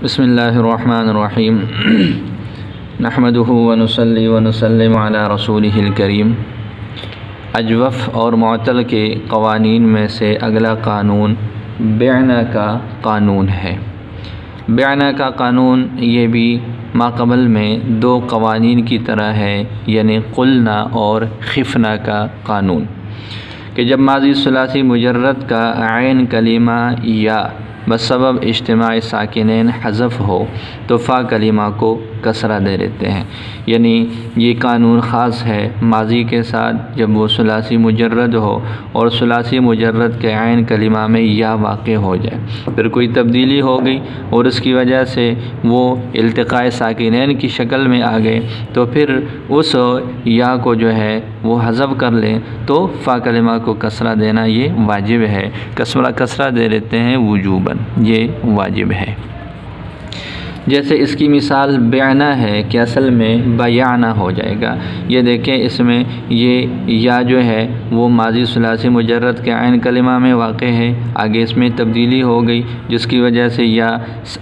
बिस्मिल्लाहिर्रहमानिर्रहीम नहमदुहु व नुसल्ली व नुसल्लिमु अला रसूलिहिल करीम। अजवफ़ और मुअत्तल के क़वानीन में से अगला क़ानून बेअना का क़ानून है। बेअना का क़ानून ये भी माक़बल में दो क़वानीन की तरह है, यानी क़ुलना और ख़िफ़ना का क़ानून, कि जब माज़ी सुलासी मुजर्रद का ऐन कलीमा या बसबब इज्तिमाई साकिनैन हज़फ़ हो तो फ़ा कलीमा को कसरा दे देते हैं। यानी ये कानून ख़ास है माज़ी के साथ जब वो सुलासी मुजर्रद हो और सुलासी मुजर्रद के ऐन कलीमा में या वाक़े हो जाए, फिर कोई तब्दीली हो गई और उसकी वजह से वो इल्तिक़ाए साकिनैन की शक्ल में आ गए, तो फिर उस या को जो है वो हज़फ़ कर लें तो फ़ा कलीमा को कसरा देना ये वाजिब है। कसरा दे देते हैं वुजूबन, ये वाजिब है। जैसे इसकी मिसाल बेअना है कि असल में बयाना हो जाएगा। ये देखें, इसमें ये या जो है वो माज़ी सुलासी मुजर्रद के ऐन कलिमा में वाक़े है, आगे इसमें तब्दीली हो गई जिसकी वजह से या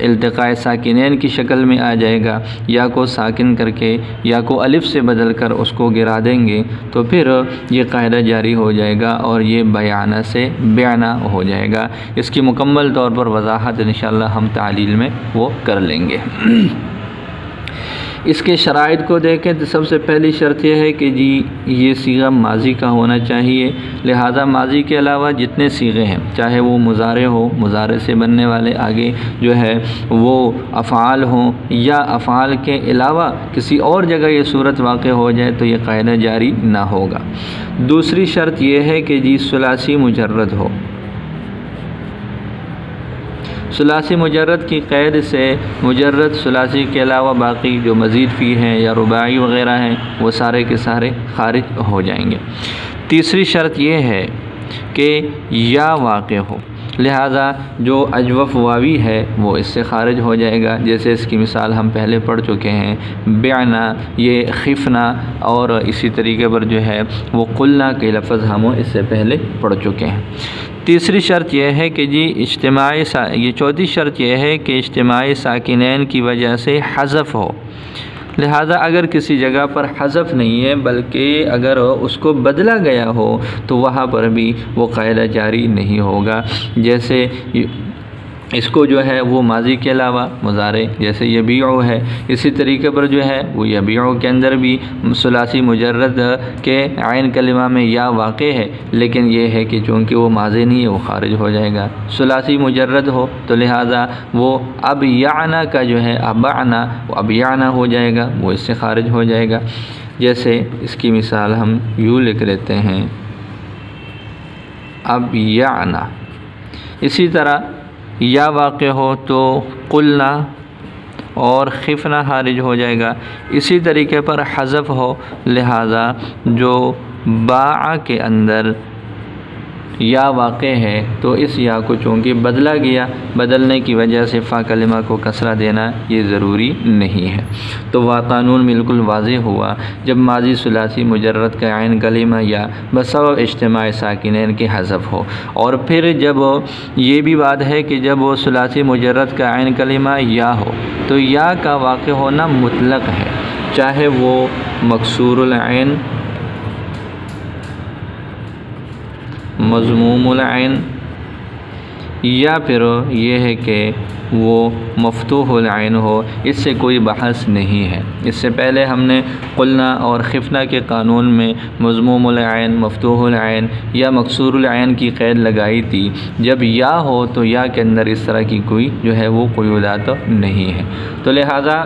इल्तिक़ाए साकिनैन की शक्ल में आ जाएगा। या को साकिन करके या को अलिफ से बदल कर उसको गिरा देंगे तो फिर ये कायदा जारी हो जाएगा और ये बयाना से बेअना हो जाएगा। इसकी मुकम्मल तौर पर वज़ाहत इंशाअल्लाह हम तालील में वो कर लेंगे। इसके शराइत को देखें तो सबसे पहली शर्त यह है कि जी ये सीगा माज़ी का होना चाहिए। लिहाजा माज़ी के अलावा जितने सीगे हैं, चाहे वो मुज़ारे हो, मुज़ारे से बनने वाले आगे जो है वो अफ़आल हों, या अफ़आल के अलावा किसी और जगह ये सूरत वाक़ हो जाए तो ये कायदा जारी ना होगा। दूसरी शर्त यह है कि जी सुलासी मुजर्रद हो। सुलासी मुजर्रद की क़ैद से मुजर्रद सुलासी के अलावा बाकी जो मज़ीद फ़ी हैं या रुबाई वग़ैरह हैं वो सारे के सारे ख़ारिज हो जाएंगे। तीसरी शर्त यह है कि या वाक़ हो, लिहाजा जो अजवफ़ वावी है वो इससे ख़ारिज हो जाएगा। जैसे इसकी मिसाल हम पहले पढ़ चुके हैं, बेअना, ये ख़िफ़ना और इसी तरीके पर जो है वो क़ुलना के लफ्ज़ हम इससे पहले पढ़ चुके हैं। तीसरी शर्त यह है कि जी ये चौथी शर्त यह है कि इज्तिमाई साकिनैन की वजह से हज़फ़ हो। लिहाजा अगर किसी जगह पर हज़फ़ नहीं है बल्कि अगर उसको बदला गया हो तो वहाँ पर भी वो कायदा जारी नहीं होगा। जैसे इसको जो है वो माज़ी के अलावा मुज़ारे जैसे यबीउ है, इसी तरीके पर जो है वो यबीउ के अंदर भी सुलासी मुजर्रद के ऐन कलिमा में या वाक़ है, लेकिन ये है कि चूँकि वो माज़ी नहीं है वो ख़ारिज हो जाएगा। सुलासी मुजर्रद हो तो लिहाजा वो अब याना का जो है अबाना, वो अब याना हो जाएगा, वो इससे ख़ारिज हो जाएगा। जैसे इसकी मिसाल हम यूँ लिख लेते हैं, अब याना। इसी तरह या वाक़ हो तो क़ुलना और ख़िफ़ना खारिज हो जाएगा। इसी तरीके पर हज़फ़ हो, लिहाजा जो बाआ के अंदर या वाक़ है तो इस या को चूँकि बदला गया, बदलने की वजह से फ़ा कलिमा को कसरा देना ये ज़रूरी नहीं है। तो वह कानून बिल्कुल वाज़े हुआ जब माज़ी सुलासी मुजर्रद का ऐन कलिमा या बसबब इज्तिमाई साकिनैन के हज़फ़ हो। और फिर जब ये भी बात है कि जब वो सुलासी मुजर्रद का ऐन कलिमा या हो तो या का वाक़ होना मुतलक़ है, चाहे वो मकसूरुल ऐन, मज़मूमुल ऐन या फिर ये है कि वो मफ़तूहुल ऐन हो, इससे कोई बहस नहीं है। इससे पहले हमने क़ुलना और ख़िफ़ना के क़ानून में मज़मूमुल ऐन, मफ़तूहुल ऐन या मकसूरुल ऐन की क़ैद लगाई थी। जब या हो तो या के अंदर इस तरह की कोई जो है वो क़ुयूदात नहीं है। तो लिहाजा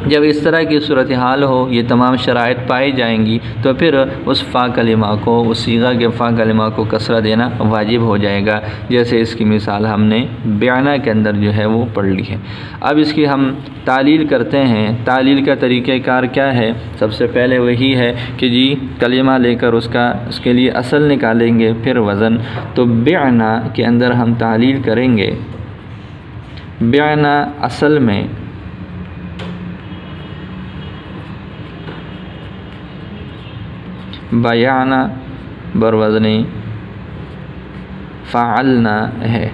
जब इस तरह की सूरत हाल हो, ये तमाम शराइत पाई जाएंगी तो फिर उस फ़ा कलिमा को, उस सीगा के फ़ा कलिमा को कसरा देना वाजिब हो जाएगा। जैसे इसकी मिसाल हमने बेअना के अंदर जो है वो पढ़ ली है। अब इसकी हम तालील करते हैं। तालील का तरीक़ाकार क्या है? सबसे पहले वही है कि जी कलिमा लेकर उसके लिए असल निकालेंगे, फिर वज़न। तो बेअना के अंदर हम तालील करेंगे। बेअना असल में बयाना बरवज़नी फ़अलना है।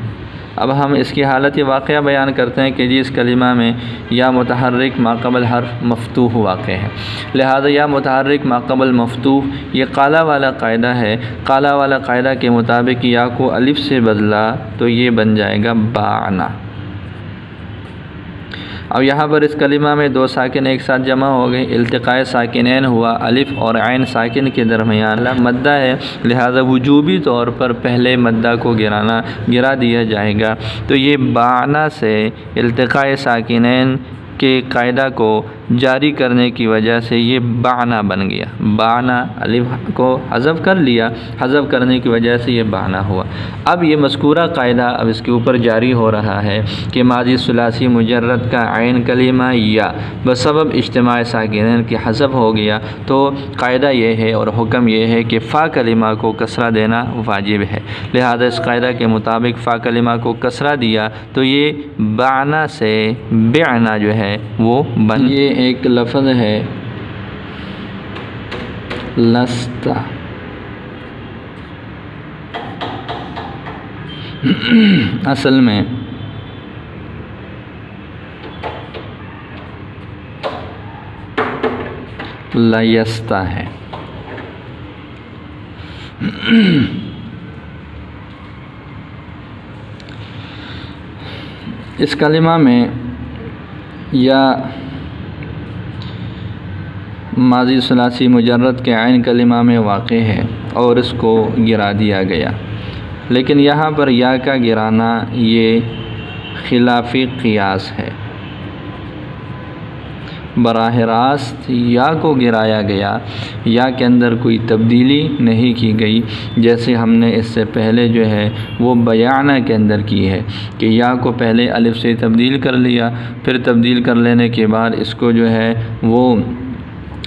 अब हम इसकी हालत वाक़या बयान करते हैं कि जी इस कलिमा में या मुतहर्रिक माक़बल हर्फ मफ्तूह वाक़े है, लिहाजा या मुतहर्रिक माक़बल मफ्तूह ये काला वाला कायदा है। काला वाला कायदा के मुताबिक या को अलिफ से बदला तो ये बन जाएगा बाना। अब यहाँ पर इस कलिमा में दो साकिन एक साथ जमा हो गए, इल्तिक़ाए साकिनैन हुआ, अलिफ और ऐन साकिन के दरमियान मद्दा है, लिहाजा वजूबी तौर पर पहले मद्दा को गिरा दिया जाएगा। तो ये बाना से इल्तिक़ाए साकिनैन के कायदा को जारी करने की वजह से ये बाना बन गया। बाना अलिफ को हज़फ कर लिया, हज़फ करने की वजह से ये बाना हुआ। अब ये मज़कूरा कायदा अब इसके ऊपर जारी हो रहा है कि माजी सुलासी मुजर्रद का ऐन कलिमा या बसबब इज्तिमा साकिनैन के हज़फ हो गया, तो कायदा ये है और हुक्म ये है कि फ़ा कलिमा को कसरा देना वाजिब है। लिहाजा इस कायदा के मुताबिक फ़ा कलिमा को कसरा दिया तो ये बाना से बेअना जो है वो बन। ये एक लफ्ज़ है लस्ता, असल में लयस्ता है। इस कलिमा में या माजी सुलासी मुजर्रद के ऐन कलिमा में वाक़े है और इसको गिरा दिया गया, लेकिन यहाँ पर या का गिराना ये खिलाफ़ी क़ियास है। बराह रास्त या को गिराया गया, या के अंदर कोई तब्दीली नहीं की गई, जैसे हमने इससे पहले जो है वो बयाना के अंदर की है कि या को पहले अलिफ से तब्दील कर लिया, फिर तब्दील कर लेने के बाद इसको जो है वो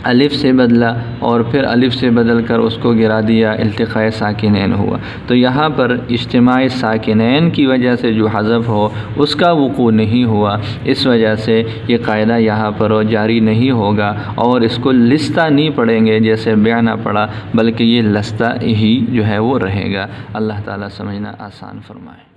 अलिफ से बदला और फिर अलिफ से बदल कर उसको गिरा दिया, इल्तिक़ाए साकिनैन हुआ। तो यहाँ पर इज्तिमाई साकिनैन की वजह से जो हज़फ हो उसका वुक़ू नहीं हुआ, इस वजह से ये कायदा यहाँ पर जारी नहीं होगा और इसको लिस्ता नहीं पढ़ेंगे जैसे बयाना पड़ा, बल्कि ये लस्ता ही जो है वो रहेगा। अल्लाह ताला समझना आसान फरमाए।